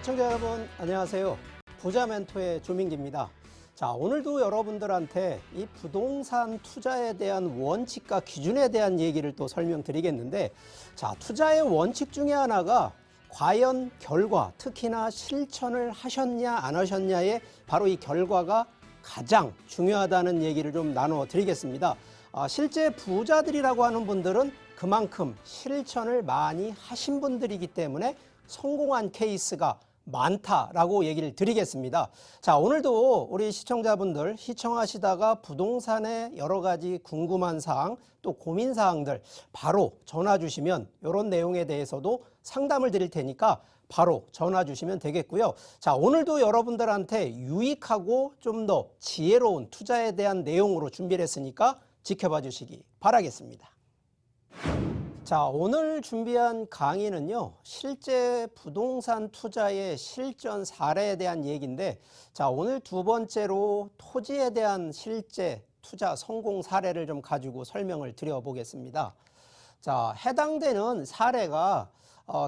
시청자 여러분 안녕하세요. 부자 멘토의 조민기입니다. 자, 오늘도 여러분들한테 이 부동산 투자에 대한 원칙과 기준에 대한 얘기를 또 설명드리겠는데, 자, 투자의 원칙 중에 하나가 과연 결과, 특히나 실천을 하셨냐 안 하셨냐에 바로 이 결과가 가장 중요하다는 얘기를 좀 나눠 드리겠습니다. 실제 부자들이라고 하는 분들은 그만큼 실천을 많이 하신 분들이기 때문에 성공한 케이스가 많다라고 얘기를 드리겠습니다. 자, 오늘도 우리 시청자분들 시청하시다가 부동산의 여러 가지 궁금한 사항 또 고민 사항들 바로 전화 주시면 이런 내용에 대해서도 상담을 드릴 테니까 바로 전화 주시면 되겠고요. 자, 오늘도 여러분들한테 유익하고 좀 더 지혜로운 투자에 대한 내용으로 준비를 했으니까 지켜봐 주시기 바라겠습니다. 자, 오늘 준비한 강의는요, 실제 부동산 투자의 실전 사례에 대한 얘기인데, 자, 오늘 두 번째로 토지에 대한 실제 투자 성공 사례를 좀 가지고 설명을 드려보겠습니다. 자, 해당되는 사례가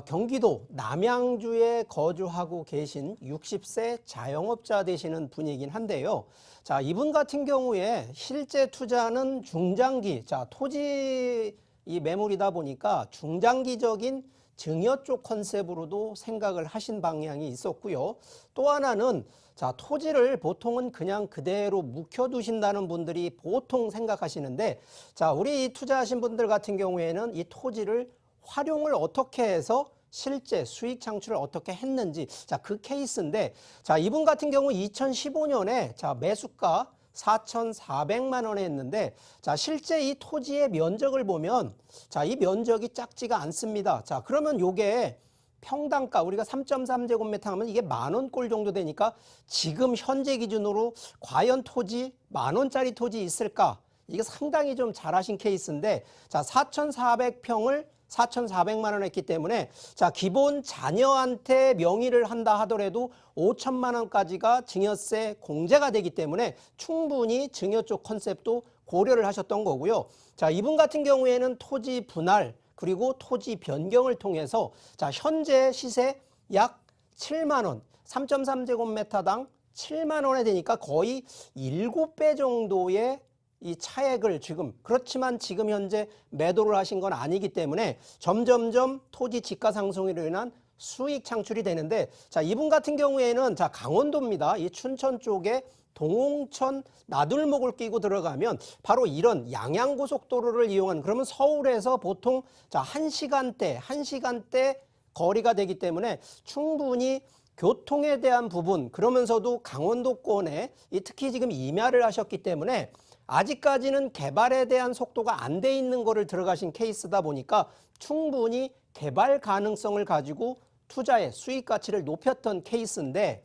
경기도 남양주에 거주하고 계신 60세 자영업자 되시는 분이긴 한데요. 자, 이분 같은 경우에 실제 투자는 중장기, 자, 토지 이 매물이다 보니까 중장기적인 증여 쪽 컨셉으로도 생각을 하신 방향이 있었고요. 또 하나는 자, 토지를 보통은 그냥 그대로 묵혀두신다는 분들이 보통 생각하시는데, 자, 우리 투자하신 분들 같은 경우에는 이 토지를 활용을 어떻게 해서 실제 수익 창출을 어떻게 했는지, 자, 그 케이스인데, 자, 이분 같은 경우 2015년에 자, 매수가 4,400만 원에 했는데, 자, 실제 이 토지의 면적을 보면, 자, 이 면적이 작지가 않습니다. 자, 그러면 요게 평당가 우리가 3.3제곱미터 하면 이게 만원꼴 정도 되니까 지금 현재 기준으로 과연 토지 만원짜리 토지 있을까? 이게 상당히 좀 잘하신 케이스인데, 자, 4,400평을 4,400만 원 했기 때문에, 자, 기본 자녀한테 명의를 한다 하더라도 5천만 원까지가 증여세 공제가 되기 때문에 충분히 증여 쪽 컨셉도 고려를 하셨던 거고요. 자, 이분 같은 경우에는 토지 분할 그리고 토지 변경을 통해서 자, 현재 시세 약 7만 원, 3.3제곱미터당 7만 원에 되니까 거의 7배 정도의 이 차액을 그렇지만 지금 현재 매도를 하신 건 아니기 때문에 점점점 토지 지가 상승으로 인한 수익 창출이 되는데, 자, 이분 같은 경우에는 자, 강원도입니다. 이 춘천 쪽에 동홍천 나들목을 끼고 들어가면 바로 이런 양양고속도로를 이용한, 그러면 서울에서 보통 자, 1시간대 거리가 되기 때문에 충분히 교통에 대한 부분, 그러면서도 강원도권에 특히 지금 임야를 하셨기 때문에 아직까지는 개발에 대한 속도가 안 돼 있는 거를 들어가신 케이스다 보니까 충분히 개발 가능성을 가지고 투자의 수익 가치를 높였던 케이스인데,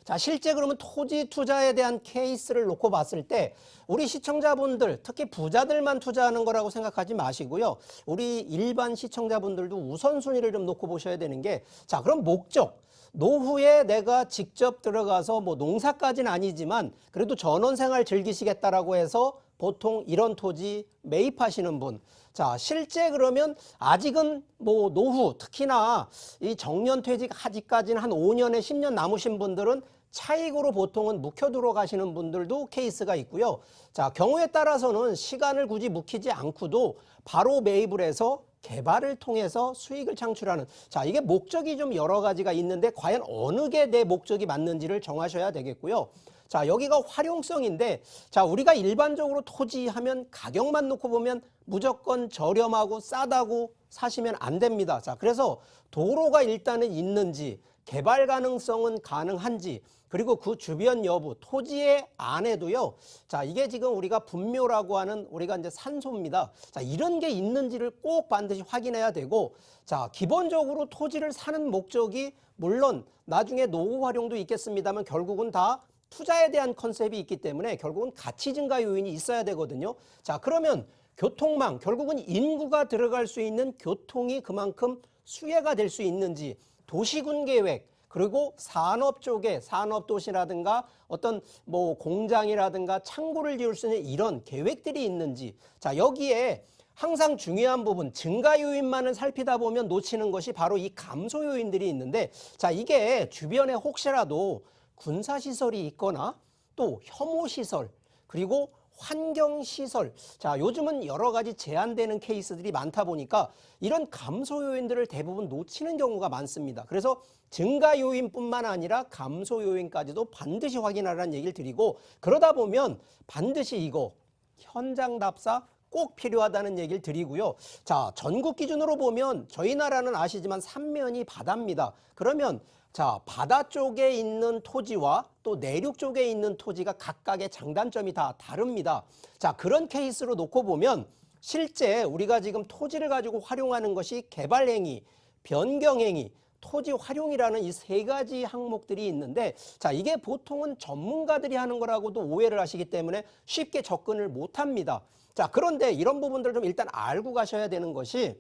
자, 실제 그러면 토지 투자에 대한 케이스를 놓고 봤을 때 우리 시청자분들, 특히 부자들만 투자하는 거라고 생각하지 마시고요. 우리 일반 시청자분들도 우선순위를 좀 놓고 보셔야 되는 게, 자, 그럼 목적. 노후에 내가 직접 들어가서 뭐 농사까지는 아니지만 그래도 전원생활 즐기시겠다라고 해서 보통 이런 토지 매입하시는 분. 자, 실제 그러면 아직은 뭐 노후, 특히나 이 정년퇴직 아직까지는 한 5년에 10년 남으신 분들은 차익으로 보통은 묵혀두러 가시는 분들도 케이스가 있고요. 자, 경우에 따라서는 시간을 굳이 묵히지 않고도 바로 매입을 해서 개발을 통해서 수익을 창출하는, 자, 이게 목적이 좀 여러 가지가 있는데 과연 어느 게 내 목적이 맞는지를 정하셔야 되겠고요. 자, 여기가 활용성인데, 자, 우리가 일반적으로 토지 하면 가격만 놓고 보면 무조건 저렴하고 싸다고 사시면 안 됩니다. 자, 그래서 도로가 일단은 있는지, 개발 가능성은 가능한지, 그리고 그 주변 여부, 토지의 안에도요. 자, 이게 지금 우리가 분묘라고 하는 우리가 이제 산소입니다. 자, 이런 게 있는지를 꼭 반드시 확인해야 되고, 자, 기본적으로 토지를 사는 목적이 물론 나중에 노후 활용도 있겠습니다만 결국은 다 투자에 대한 컨셉이 있기 때문에 결국은 가치 증가 요인이 있어야 되거든요. 자, 그러면 교통망, 결국은 인구가 들어갈 수 있는 교통이 그만큼 수혜가 될 수 있는지, 도시군 계획, 그리고 산업 쪽에 산업도시라든가 어떤 뭐 공장이라든가 창고를 지을 수 있는 이런 계획들이 있는지, 자, 여기에 항상 중요한 부분, 증가 요인만을 살피다 보면 놓치는 것이 바로 이 감소 요인들이 있는데, 자, 이게 주변에 혹시라도 군사시설이 있거나 또 혐오시설, 그리고 환경시설, 자, 요즘은 여러 가지 제한되는 케이스들이 많다 보니까 이런 감소 요인들을 대부분 놓치는 경우가 많습니다. 그래서 증가 요인뿐만 아니라 감소 요인까지도 반드시 확인하라는 얘기를 드리고, 그러다 보면 반드시 이거 현장 답사 꼭 필요하다는 얘기를 드리고요. 자, 전국 기준으로 보면 저희 나라는 아시지만 삼면이 바다입니다. 그러면 자, 바다 쪽에 있는 토지와 또 내륙 쪽에 있는 토지가 각각의 장단점이 다 다릅니다. 자, 그런 케이스로 놓고 보면 실제 우리가 지금 토지를 가지고 활용하는 것이 개발행위, 변경행위, 토지 활용이라는 이 세 가지 항목들이 있는데, 자, 이게 보통은 전문가들이 하는 거라고도 오해를 하시기 때문에 쉽게 접근을 못 합니다. 자, 그런데 이런 부분들을 좀 일단 알고 가셔야 되는 것이,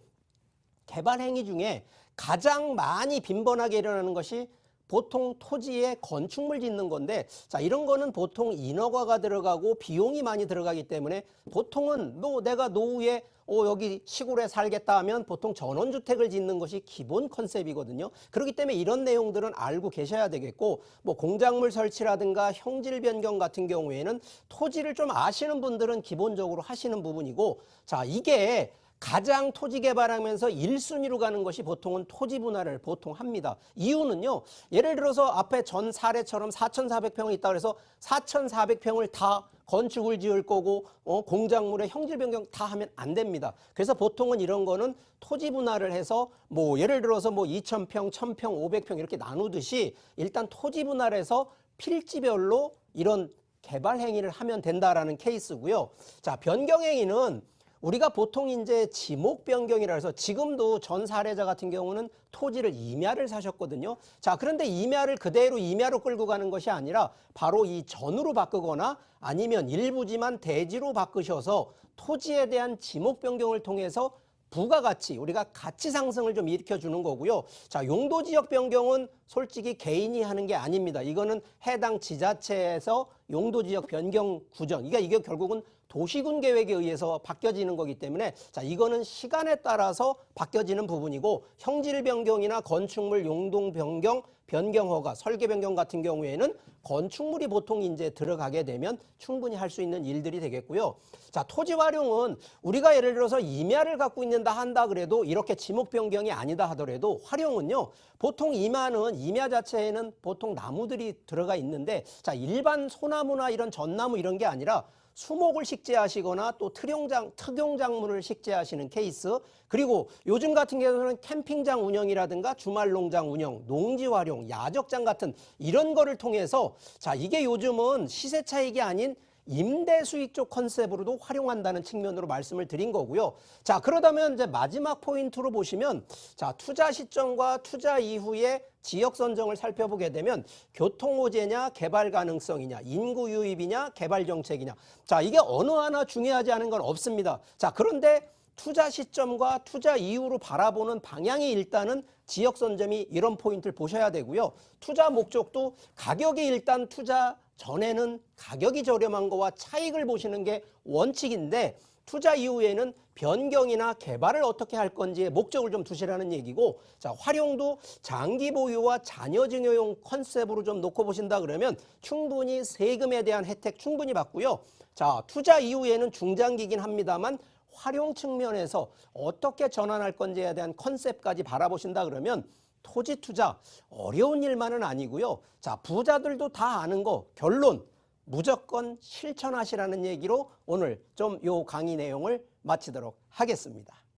개발 행위 중에 가장 많이 빈번하게 일어나는 것이 보통 토지에 건축물 짓는 건데, 자, 이런 거는 보통 인허가가 들어가고 비용이 많이 들어가기 때문에 보통은 뭐 내가 노후에 여기 시골에 살겠다 하면 보통 전원주택을 짓는 것이 기본 컨셉이거든요. 그렇기 때문에 이런 내용들은 알고 계셔야 되겠고, 뭐 공작물 설치라든가 형질 변경 같은 경우에는 토지를 좀 아시는 분들은 기본적으로 하시는 부분이고, 자, 이게 가장 토지 개발하면서 1순위로 가는 것이 보통은 토지 분할을 보통 합니다. 이유는요, 예를 들어서 앞에 전 사례처럼 4,400평이 있다 그래서 4,400평을 다 건축을 지을 거고 공작물의 형질 변경 다 하면 안 됩니다. 그래서 보통은 이런 거는 토지 분할을 해서 뭐 예를 들어서 뭐 2,000평, 1,000평, 500평 이렇게 나누듯이 일단 토지 분할해서 필지별로 이런 개발 행위를 하면 된다라는 케이스고요. 자, 변경 행위는 우리가 보통 이제 지목 변경이라 해서 지금도 전 사례자 같은 경우는 토지를 임야를 사셨거든요. 자, 그런데 임야를 그대로 임야로 끌고 가는 것이 아니라 바로 이 전으로 바꾸거나 아니면 일부지만 대지로 바꾸셔서 토지에 대한 지목 변경을 통해서 부가가치, 우리가 가치 상승을 좀 일으켜주는 거고요. 자, 용도 지역 변경은 솔직히 개인이 하는 게 아닙니다. 이거는 해당 지자체에서 용도 지역 변경 구정, 이게 결국은 도시군 계획에 의해서 바뀌어지는 거기 때문에, 자, 이거는 시간에 따라서 바뀌어지는 부분이고, 형질 변경이나 건축물 용도 변경, 변경 허가, 설계 변경 같은 경우에는 건축물이 보통 이제 들어가게 되면 충분히 할 수 있는 일들이 되겠고요. 자, 토지 활용은 우리가 예를 들어서 임야를 갖고 있는다 한다 그래도 이렇게 지목 변경이 아니다 하더라도 활용은요, 보통 임야 자체에는 보통 나무들이 들어가 있는데, 자, 일반 소나무나 이런 전나무 이런 게 아니라 수목을 식재하시거나 또 특용작물을 식재하시는 케이스, 그리고 요즘 같은 경우는 캠핑장 운영이라든가 주말 농장 운영, 농지 활용, 야적장 같은 이런 거를 통해서, 자, 이게 요즘은 시세 차익이 아닌 임대 수익 쪽 컨셉으로도 활용한다는 측면으로 말씀을 드린 거고요. 자, 그러다면 이제 마지막 포인트로 보시면, 자, 투자 시점과 투자 이후에 지역 선정을 살펴보게 되면 교통 호재냐, 개발 가능성이냐, 인구 유입이냐, 개발 정책이냐. 자, 이게 어느 하나 중요하지 않은 건 없습니다. 자, 그런데 투자 시점과 투자 이후로 바라보는 방향이 일단은 지역 선점이 이런 포인트를 보셔야 되고요. 투자 목적도 가격이 일단 투자 전에는 가격이 저렴한 거와 차익을 보시는 게 원칙인데, 투자 이후에는 변경이나 개발을 어떻게 할 건지의 목적을 좀 두시라는 얘기고, 자, 활용도 장기 보유와 자녀 증여용 컨셉으로 좀 놓고 보신다 그러면 충분히 세금에 대한 혜택 충분히 받고요. 자, 투자 이후에는 중장기긴 합니다만 활용 측면에서 어떻게 전환할 건지에 대한 컨셉까지 바라보신다 그러면 토지 투자 어려운 일만은 아니고요. 자, 부자들도 다 아는 거, 결론 무조건 실천하시라는 얘기로 오늘 좀 요 강의 내용을 마치도록 하겠습니다.